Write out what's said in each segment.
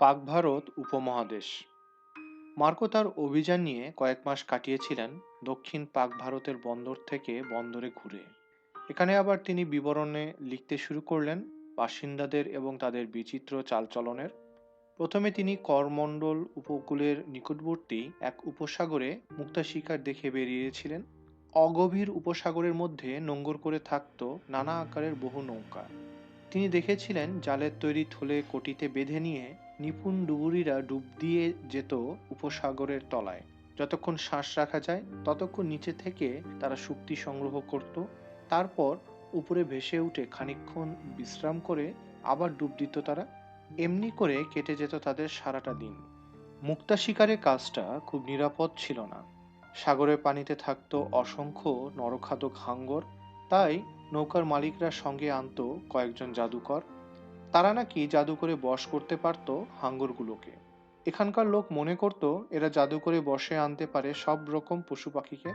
পাক ভারত উপমহাদেশ। মার্কো তার অভিযান নিয়ে কয়েক মাস কাটিয়েছিলেন দক্ষিণ পাক ভারতের বন্দর থেকে বন্দরে ঘুরে। এখানে আবার তিনি বিবরণে লিখতে শুরু করলেন বাসিন্দাদের এবং তাদের বিচিত্র চালচলনের। প্রথমে তিনি করমণ্ডল উপকূলের নিকটবর্তী এক উপসাগরে মুক্তা শিকার দেখে বেরিয়েছিলেন। অগভীর উপসাগরের মধ্যে নোঙর করে থাকত নানা আকারের বহু নৌকা। তিনি দেখেছিলেন জালের তৈরি থলে কটিতে বেঁধে নিয়ে নিপুণ ডুবুরিরা ডুব দিয়ে যেত উপসাগরের তলায়। যতক্ষণ শ্বাস রাখা যায় ততক্ষণ নিচে থেকে তারা শক্তি সংগ্রহ করত। তারপর উপরে ভেসে উঠে খানিকক্ষণ বিশ্রাম করে আবার ডুব দিত তারা। এমনি করে কেটে যেত তাদের সারাটা দিন। মুক্তা শিকারের কাজটা খুব নিরাপদ ছিল না। সাগরের পানিতে থাকতো অসংখ্য নরখাদক হাঙ্গর। তাই নৌকার মালিকরা সঙ্গে আনতো কয়েকজন জাদুকর। তারা নাকি জাদু করে বশ করতে পারতো হাঙ্গরগুলোকে। এখানকার লোক মনে করত এরা জাদু করে বশে আনতে পারে সব রকম পশু পাখিকে।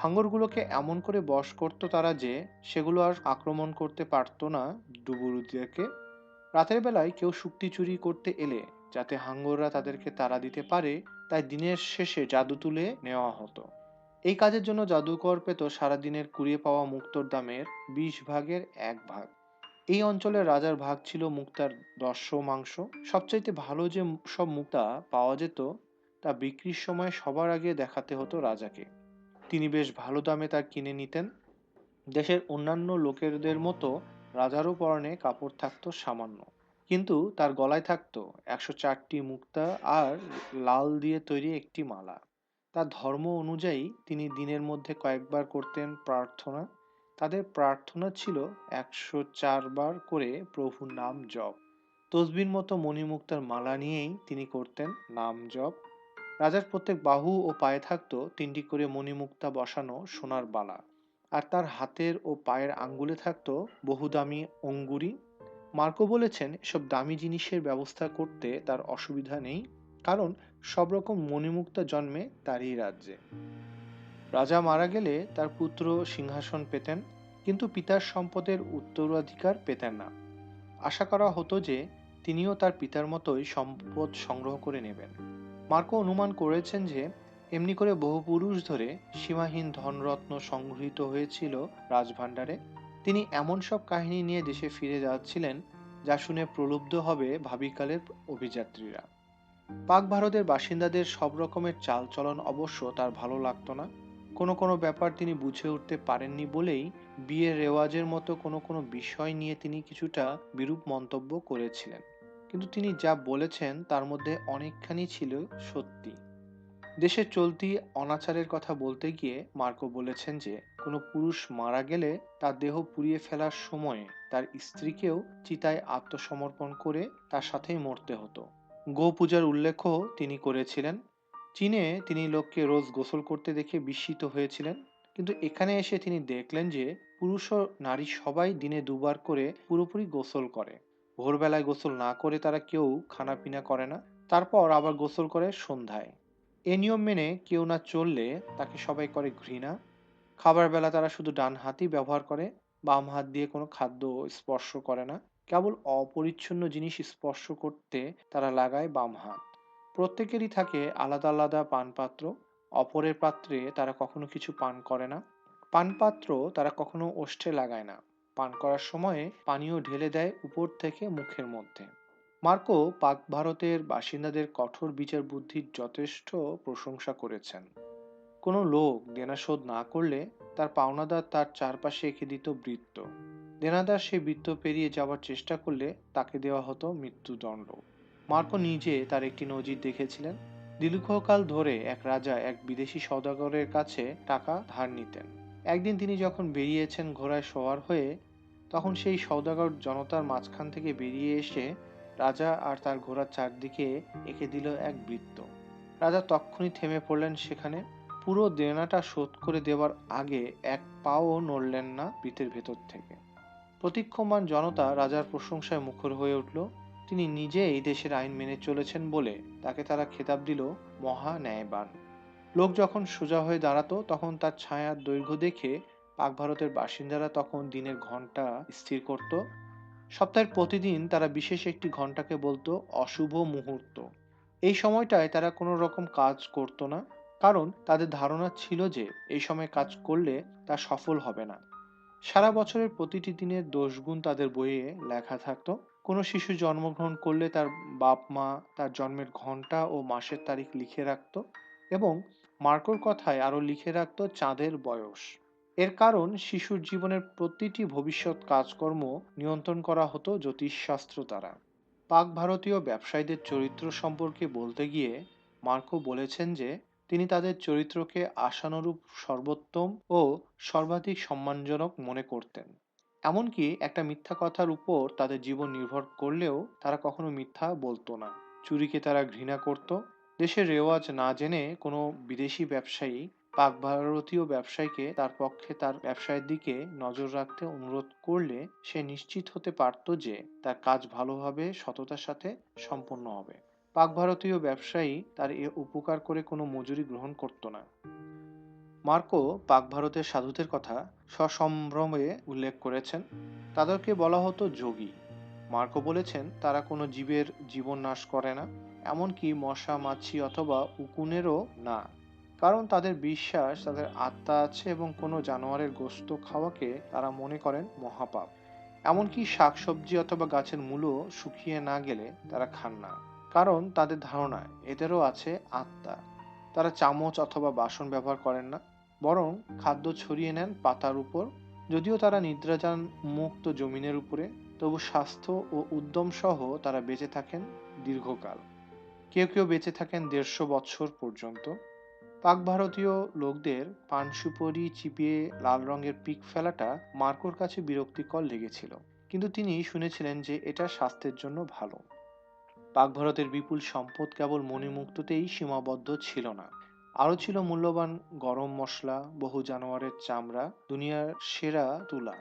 হাঙ্গরগুলোকে এমন করে বশ করতো তারা যে সেগুলো আর আক্রমণ করতে পারতো না ডুবুরিদেরকে। রাতের বেলায় কেউ শক্তি চুরি করতে এলে যাতে হাঙ্গররা তাদেরকে তাড়া দিতে পারে, তাই দিনের শেষে জাদু তুলে নেওয়া হতো। এই কাজের জন্য জাদুকর পেত সারাদিনের কুড়িয়ে পাওয়া মুক্তোর দামের 20 ভাগের 1 ভাগ। এই অঞ্চলের রাজার ভাগ ছিল মুক্তার দর্শ মাংস। সবচাইতে ভালো যে সব মুক্তা পাওয়া যেত তা বিক্রির সময় সবার আগে দেখাতে হতো রাজাকে। তিনি বেশ ভালো দামে তা কিনে নিতেন। দেশের অন্যান্য লোকেদের মতো রাজারও পরনে কাপড় থাকতো সামান্য, কিন্তু তার গলায় থাকতো 104টি মুক্তা আর লাল দিয়ে তৈরি একটি মালা। তার ধর্ম অনুযায়ী তিনি দিনের মধ্যে কয়েকবার করতেন প্রার্থনা। তাদের প্রার্থনা ছিল 104 বার করে প্রভুর নাম জপ। তসবির মতো মণিমুক্তার মালা নিয়েই তিনি করতেন নাম জপ। রাজার প্রত্যেক বাহু ও পায়ে থাকতো 3টি করে মণিমুক্তা বসানো সোনার বালা। আর তার হাতের ও পায়ের আঙ্গুলে থাকতো বহুদামি অঙ্গুরি। মার্কো বলেছেন এসব দামি জিনিসের ব্যবস্থা করতে তার অসুবিধা নেই, কারণ সব রকম মণিমুক্তা জন্মে তারই রাজ্যে। রাজা মারা গেলে তার পুত্র সিংহাসন পেতেন, কিন্তু পিতার সম্পদের উত্তরাধিকার পেতেন না। আশা করা হতো যে তিনিও তার পিতার মতোই সম্পদ সংগ্রহ করে নেবেন। মার্কো অনুমান করেছেন যে এমনি করে বহু পুরুষ ধরে সীমাহীন ধনরত্ন সংগৃহীত হয়েছিল রাজভাণ্ডারে। তিনি এমন সব কাহিনী নিয়ে দেশে ফিরে যাচ্ছিলেন যা শুনে প্রলুব্ধ হবে ভাবিকালের অভিযাত্রীরা। পাক ভারতের বাসিন্দাদের সব রকমের চালচলন অবশ্য তার ভালো লাগতো না। কোনো কোনো ব্যাপার তিনি বুঝে উঠতে পারেননি বলেই বিয়ের রেওয়াজের মতো কোনো কোনো বিষয় নিয়ে তিনি কিছুটা বিরূপ মন্তব্য করেছিলেন। কিন্তু তিনি যা বলেছেন তার মধ্যে অনেকখানি ছিল সত্যি। দেশে চলতি অনাচারের কথা বলতে গিয়ে মার্কো বলেছেন যে কোনো পুরুষ মারা গেলে তার দেহ পুড়িয়ে ফেলার সময় তার স্ত্রীকেও চিতায় আত্মসমর্পণ করে তার সাথেই মরতে হতো। গো পূজার উল্লেখও তিনি করেছিলেন। চীনে তিনি লোককে রোজ গোসল করতে দেখে বিস্মিত হয়েছিলেন, কিন্তু এখানে এসে তিনি দেখলেন যে পুরুষ ও নারী সবাই দিনে 2 বার করে পুরোপুরি গোসল করে। ভোরবেলায় গোসল না করে তারা কেউ খানাপিনা করে না, তারপর আবার গোসল করে সন্ধ্যায়। এ নিয়ম মেনে কেউ না চললে তাকে সবাই করে ঘৃণা। খাবার বেলা তারা শুধু ডান হাতই ব্যবহার করে, বাম হাত দিয়ে কোনো খাদ্য স্পর্শ করে না। কেবল অপরিচ্ছন্ন জিনিস স্পর্শ করতে তারা লাগায় বাম হাত। প্রত্যেকেরই থাকে আলাদা আলাদা পানপাত্র। অপরের পাত্রে তারা কখনো কিছু পান করে না। পানপাত্র তারা কখনো ওষ্ঠে লাগায় না। পান করার সময়ে পানীয় ঢেলে দেয় উপর থেকে মুখের মধ্যে। মার্কো পাক ভারতের বাসিন্দাদের কঠোর বিচার বুদ্ধির যথেষ্ট প্রশংসা করেছেন। কোনো লোক দেনা শোধ না করলে তার পাওনাদার তার চারপাশে এঁকে দিত বৃত্ত। দেনাদার সেই বৃত্ত পেরিয়ে যাওয়ার চেষ্টা করলে তাকে দেওয়া হতো মৃত্যুদণ্ড। মার্কো নিজে তার একটি নজির দেখেছিলেন। দীর্ঘকাল ধরে এক রাজা এক বিদেশি সওদাগরের কাছে টাকা ধার নিতেন। একদিন তিনি যখন বেরিয়েছেন ঘোড়ায় সওয়ার হয়ে, তখন সেই সওদাগর জনতার মাঝখান থেকে বেরিয়ে এসে রাজা আর তার ঘোড়ার চারদিকে এঁকে দিল এক বৃত্ত। রাজা তক্ষুনি থেমে পড়লেন সেখানে। পুরো দেনাটা শোধ করে দেওয়ার আগে এক পাও নড়লেন না বৃত্তের ভেতর থেকে। প্রতীক্ষমান জনতা রাজার প্রশংসায় মুখর হয়ে উঠল। তিনি নিজে এই দেশের আইন মেনে চলেছেন বলে তাকে তারা খেতাব দিল মহা ন্যায়বান। লোক যখন সোজা হয়ে দাঁড়াতো তখন তার ছায়ার দৈর্ঘ্য দেখে পাক ভারতের বাসিন্দারা তখন দিনের ঘন্টা স্থির করত। সপ্তাহের প্রতিদিন তারা বিশেষ একটি ঘন্টাকে বলতো অশুভ মুহূর্ত। এই সময়টায় তারা কোনো রকম কাজ করতো না, কারণ তাদের ধারণা ছিল যে এই সময় কাজ করলে তা সফল হবে না। সারা বছরের প্রতিটি দিনের দোষগুণ তাদের বইয়ে লেখা থাকতো। কোনো শিশু জন্মগ্রহণ করলে তার বাপ মা তার জন্মের ঘন্টা ও মাসের তারিখ লিখে রাখতো, এবং মার্কোর কথায় আরো লিখে রাখতো চাঁদের বয়স। এর কারণ শিশুর জীবনের প্রতিটি ভবিষ্যৎ কাজকর্ম নিয়ন্ত্রণ করা হতো জ্যোতিষশাস্ত্র দ্বারা। পাক ভারতীয় ব্যবসায়ীদের চরিত্র সম্পর্কে বলতে গিয়ে মার্কো বলেছেন যে তিনি তাদের চরিত্রকে আশানুরূপ সর্বোত্তম ও সর্বাধিক সম্মানজনক মনে করতেন। এমনকি একটা মিথ্যা কথার উপর তাদের জীবন নির্ভর করলেও তারা কখনো মিথ্যা বলতো না। চুরিকে তারা ঘৃণা করত। দেশের রেওয়াজ না জেনে কোনো বিদেশি ব্যবসায়ী পাক ভারতীয় ব্যবসায়ীকে তার পক্ষে তার ব্যবসায়ের দিকে নজর রাখতে অনুরোধ করলে সে নিশ্চিত হতে পারত যে তার কাজ ভালোভাবে সততার সাথে সম্পন্ন হবে। পাক ভারতীয় ব্যবসায়ী তার এ উপকার করে কোনো মজুরি গ্রহণ করত না। মার্কো পাক ভারতের সাধুদের কথা সসম্ভ্রমে উল্লেখ করেছেন। তাদেরকে বলা হতো যোগী। মার্কো বলেছেন তারা কোনো জীবের জীবন নাশ করে না, এমনকি মশা মাছি অথবা উকুনেরও না, কারণ তাদের বিশ্বাস তাদের আত্মা আছে এবং কোনো জানোয়ারের গোশত খাওয়াকে তারা মনে করেন মহাপাপ। এমনকি শাকসবজি অথবা গাছের মূলও শুকিয়ে না গেলে তারা খান না, কারণ তাদের ধারণা এদেরও আছে আত্মা। তারা চামচ অথবা বাসন ব্যবহার করেন না, বরং খাদ্য ছড়িয়ে নেন পাতার উপর। যদিও তারা নিদ্রা যান মুক্ত জমিনের উপরে, তবু স্বাস্থ্য ও উদ্যম সহ তারা বেঁচে থাকেন দীর্ঘকাল। কেউ কেউ বেঁচে থাকেন 150 বছর পর্যন্ত। পাক ভারতীয় লোকদের পান সুপারি চিবিয়ে লাল রঙের পিক ফেলাটা মার্কোর কাছে বিরক্তিকর লেগেছিল, কিন্তু তিনি শুনেছিলেন যে এটা স্বাস্থ্যের জন্য ভালো। পাক ভারতের বিপুল সম্পদ কেবল মণিমুক্ততেই সীমাবদ্ধ ছিল না। আরও ছিল মূল্যবান গরম মশলা, বহু জানোয়ারের চামড়া, দুনিয়ার সেরা তুলা।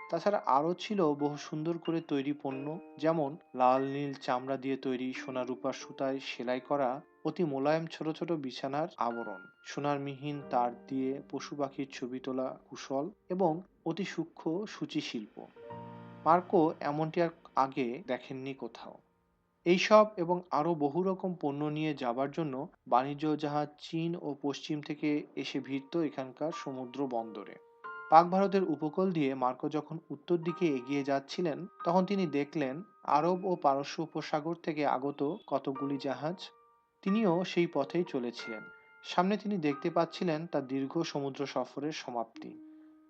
তাছাড়া আরও ছিল বহু সুন্দর করে তৈরি পণ্য, যেমন লাল নীল চামড়া দিয়ে তৈরি সোনা রূপার সুতায় সেলাই করা অতি মোলায়েম ছোট ছোট বিছানার আবরণ, সোনার মিহিন তার দিয়ে পশু পাখির ছবি তোলা কুশল, এবং অতি সূক্ষ্ম সূচি শিল্প। মার্কো এমনটি আর আগে দেখেননি কোথাও। এইসব এবং আরো বহু রকম পণ্য নিয়ে যাবার জন্য বাণিজ্য জাহাজ চীন ও পশ্চিম থেকে এসে ভিড়ত এখানকার সমুদ্র বন্দরে। পাক ভারতের উপকূল দিয়ে মার্কো যখন উত্তর দিকে এগিয়ে যাচ্ছিলেন, তখন তিনি দেখলেন আরব ও পারস্য উপসাগর থেকে আগত কতগুলি জাহাজ। তিনিও সেই পথেই চলেছিলেন। সামনে তিনি দেখতে পাচ্ছিলেন তার দীর্ঘ সমুদ্র সফরের সমাপ্তি।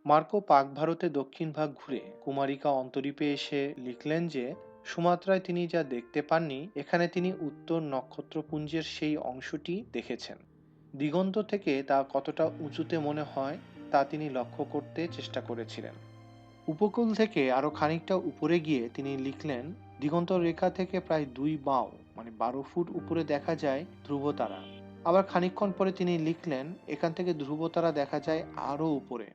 মার্কো পাক ভারতের দক্ষিণ ভাগ ঘুরে কুমারিকা অন্তরীপে এসে লিখলেন যে সুমাত্রায় তিনি যা দেখতে পাননি, এখানে তিনি উত্তর নক্ষত্রপুঞ্জের সেই অংশটি দেখেছেন। দিগন্ত থেকে তা কতটা উঁচুতে মনে হয় তা তিনি লক্ষ্য করতে চেষ্টা করেছিলেন। উপকূল থেকে আরো খানিকটা উপরে গিয়ে তিনি লিখলেন দিগন্ত রেখা থেকে প্রায় 2 বাউ মানে 12 ফুট উপরে দেখা যায় ধ্রুবতারা। আবার খানিকক্ষণ পরে তিনি লিখলেন এখান থেকে ধ্রুবতারা দেখা যায় আরো উপরে,